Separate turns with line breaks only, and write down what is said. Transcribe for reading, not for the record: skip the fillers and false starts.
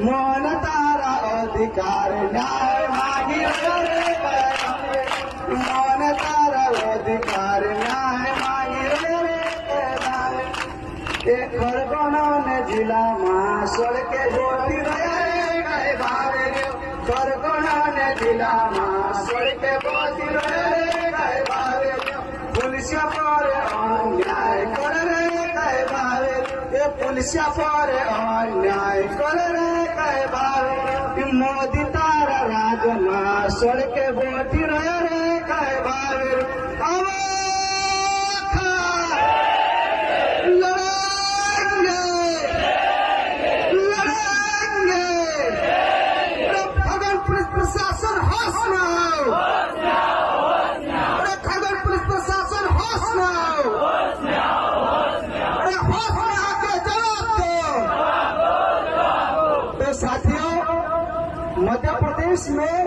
मन तारा अधिकार न्याय मांगी रे मन तारा अधिकार न्याय मांगी रे एक खरगोन जिला मां सोल के बोती रे गए भावे खरगोन जिला मां सोल के बोती रे गए भावे पुलिस पर अन्याय कर रे गए भावे ये पुलिस पर अन्याय कर रे गए भावे मोदी तारा राज मां सोल के बोती रे गए भावे प्रशासन होश ना हो, अरे खगन पुलिस प्रशासन होश ना हो, अरे होश में आके जवाब दो। तो साथियों, मध्य प्रदेश में